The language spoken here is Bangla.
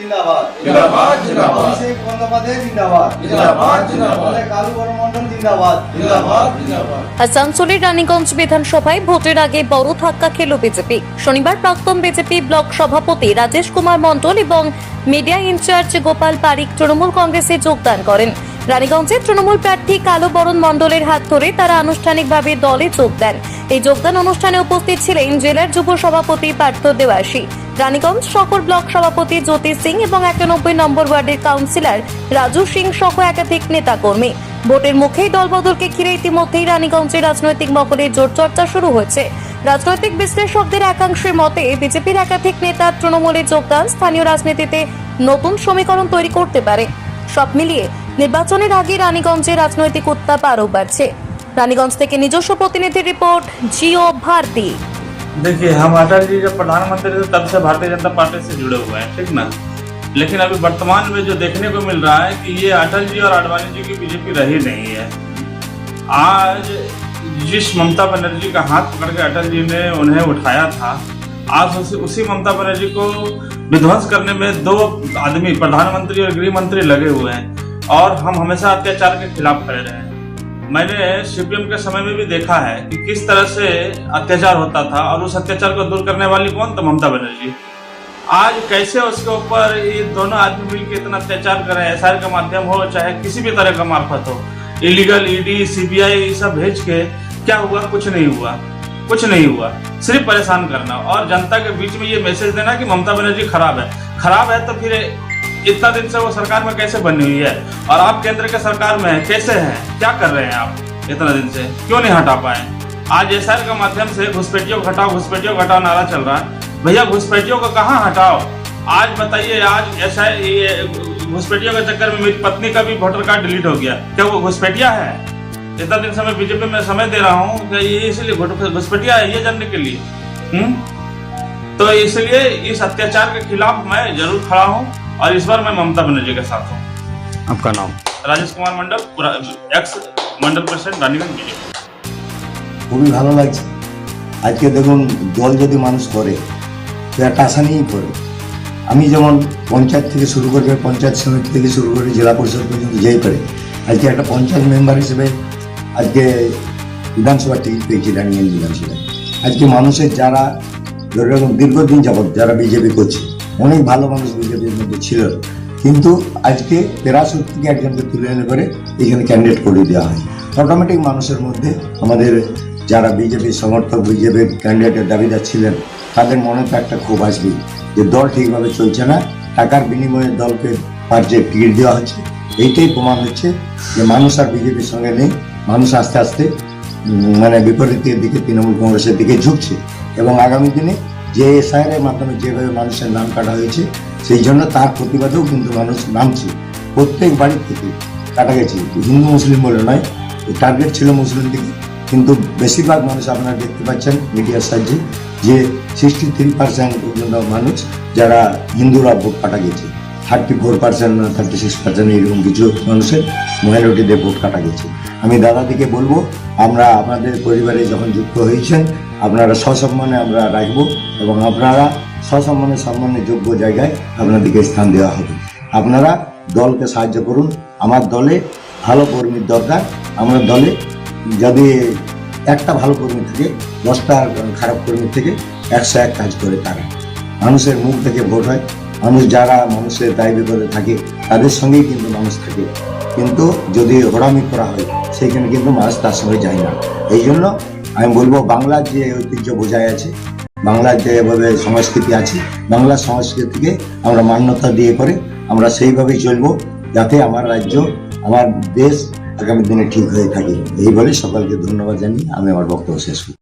जिंदाबाद जिंदाबाद जिंदाबाद अभिषेक बंदोपाध्याय जिंदाबाद जिंदाबाद जिंदाबाद कालू बरमंडल जिंदाबाद जिंदाबाद जिंदाबाद আসানসোলের রানীগঞ্জ বিধানসভায় ভোটের আগে বড় ধাক্কা খেল বিজেপি। শনিবার প্রাক্তন বিজেপি ব্লক সভাপতি রাজেশ কুমার মণ্ডল এবং মিডিয়া ইনচার্জ গোপাল পারিক তৃণমূল কংগ্রেসে যোগদান করেন। রানীগঞ্জের তৃণমূল প্রার্থী কালু বরণ মণ্ডলের হাত ধরে তারা আনুষ্ঠানিকভাবে দলে যোগ দেন। এই যোগদান অনুষ্ঠানে উপস্থিত ছিলেন জেলার যুব সভাপতি পার্থ দেওয়াসী, রানীগঞ্জ শহর ব্লক সভাপতি জ্যোতি সিং এবং 91 নম্বর ওয়ার্ডের কাউন্সিলর রাজু সিং সহ একাধিক নেতাকর্মী। ভোটের মুখেই দলবদলকে ঘিরে ইতিমধ্যেই রানীগঞ্জের রাজনৈতিক মহলে জোর চর্চা শুরু হয়েছে। রাজনৈতিক বিশ্লেষকদের একাংশের মতে বিজেপির একাধিক নেতা তৃণমূলে যোগদান স্থানীয় রাজনীতিতে নতুন সমীকরণ তৈরি করতে পারে। সব মিলিয়ে নির্বাচনের আগে রানীগঞ্জে রাজনৈতিক উত্তাপ আরও বাড়ছে। रानीगंज থেকে নিজস্ব প্রতিনিধি রিপোর্ট জিও भारती। देखिए, हम अटल जी जब प्रधानमंत्री थे तब से भारतीय जनता पार्टी से जुड़े हुए हैं, ठीक ना। लेकिन अभी वर्तमान में जो देखने को मिल रहा है कि ये अटल जी और आडवाणी जी की बीजेपी रही नहीं है। आज जिस ममता बनर्जी का हाथ पकड़ के अटल जी ने उन्हें उठाया था, आज उसी ममता बनर्जी को विध्वंस करने में दो आदमी प्रधानमंत्री और गृह मंत्री लगे हुए हैं और हम हमेशा अत्याचार के खिलाफ खड़े रहे हैं। मैंने सीपीएम के समय में भी देखा है कि किस तरह से अत्याचार होता था और उस अत्याचार को दूर करने वाली कौन? तो ममता बनर्जी। आज कैसे उसके ऊपर ये दोनों आदमी मिलकर इतना अत्याचार करें, एसआईआर का माध्यम हो चाहे किसी भी तरह का मार्फत हो, इलीगल ईडी सीबीआई ये सब भेज के क्या हुआ? कुछ नहीं हुआ, कुछ नहीं हुआ, सिर्फ परेशान करना और जनता के बीच में ये मैसेज देना कि ममता बनर्जी खराब है तो फिर इतना दिन से वो सरकार में कैसे बनी हुई है और आप केंद्र के सरकार में है, कैसे हैं, क्या कर रहे हैं आप इतना दिन से, क्यों नहीं हटा पाए? आज एसआईआर के माध्यम से घुसपैठियों को हटाओ नारा चल रहा है। भैया घुसपैठियों को कहाँ हटाओ? आज बताइए, आज घुसपैठियों के चक्कर में मेरी पत्नी का भी वोटर कार्ड डिलीट हो गया, क्या वो घुसपैठिया है? इतना दिन से मैं बीजेपी में समय दे रहा हूँ कि ये इसलिए घुसपैठिया है ये जानने के लिए। तो इसलिए इस अत्याचार के खिलाफ मैं जरूर खड़ा हूँ और इस बार मैं ममता बनर्जी के साथ हूँ। आपका नाम? राजेश कुमार मंडल, एक्स मंडल प्रेसिडेंट रानीगंज बीजेपी। খুবই ভালো লাগছে। আজকে দেখুন, দল যদি মানুষ করে তো একটা আশা নিয়েই করে। আমি যেমন পঞ্চায়েত থেকে শুরু করে, পঞ্চায়েত সমিতি থেকে শুরু করে জেলা পরিষদ পর্যন্ত যেই করে, আজকে একটা পঞ্চায়েত মেম্বার হিসেবে আজকে বিধানসভা টিকিট পেয়েছি রানীগঞ্জ বিধানসভায়। আজকে মানুষের যারা এরকম দীর্ঘদিন যাবৎ যারা বিজেপি করছে, অনেক ভালো মানুষ বিজেপির মধ্যে ছিল, কিন্তু আজকে পেরাসুট থেকে একজনকে তুলে এনে করে এখানে ক্যান্ডিডেট করে দেওয়া হয়। অটোমেটিক মানুষের মধ্যে আমাদের যারা বিজেপির সমর্থক, বিজেপির ক্যান্ডিডেটের দাবিদার ছিলেন, তাদের মনে তো একটা ক্ষোভ আসবে যে দল ঠিকভাবে চলছে না, টাকার বিনিময়ে দলকে পার্টির টিকিট দেওয়া হচ্ছে। এইটাই প্রমাণ হচ্ছে যে মানুষ আর বিজেপির সঙ্গে নেই, মানুষ আস্তে আস্তে মানে বিপরীতের দিকে, তৃণমূল কংগ্রেসের দিকে ঝুঁকছে। এবং আগামী দিনে যে এসআইআর মাধ্যমে যেভাবে মানুষের নাম কাটা হয়েছে, সেই জন্য তার প্রতিবাদেও কিন্তু মানুষ নামছে। প্রত্যেক বাড়ি থেকে কাটা গেছে, হিন্দু মুসলিম বলে নয়, টার্গেট ছিল মুসলিম দিকে, কিন্তু বেশিরভাগ মানুষ আপনারা দেখতে পাচ্ছেন মিডিয়ার সাহায্যে যে 63% পর্যন্ত মানুষ যারা হিন্দুরা ভোট কাটা গেছে, 34% না 36% এরকম কিছু মানুষের মাইনরিটিদের ভোট কাটা গেছে। আমি দাদাদিকে বলবো, আমরা আমাদের পরিবারে যখন যুক্ত হয়েছেন, আপনারা সসম্মানে আমরা রাখবো এবং আপনারা সসম্মানে সম্মানের যোগ্য জায়গায় আপনাদেরকে স্থান দেওয়া হবে। আপনারা দলকে সাহায্য করুন। আমার দলে ভালো কর্মীর দরকার। আমরা দলে যদি একটা ভালো কর্মী থাকে, 10টা খারাপ কর্মীর থেকে 101 কাজ করে তারা। মানুষের মুখ থেকে ভোট হয়। মানুষ যারা মানুষের দায় বিপদে থাকে তাদের সঙ্গেই কিন্তু মানুষ থাকে, কিন্তু যদি ওড়ামি করা হয় সেইখানে কিন্তু মানুষ তার সঙ্গে যায় না। এই জন্য আমি বলবো, বাংলার যে ঐতিহ্য বজায় আছে, বাংলার যেভাবে সংস্কৃতি আছে, বাংলার সংস্কৃতিকে আমরা মান্যতা দিয়ে করে আমরা সেইভাবেই চলবো, যাতে আমার রাজ্য, আমার দেশ আগামী দিনে ঠিক হয়ে থাকে। এই বলে সকলকে ধন্যবাদ জানিয়ে আমি আমার বক্তব্য শেষ করি।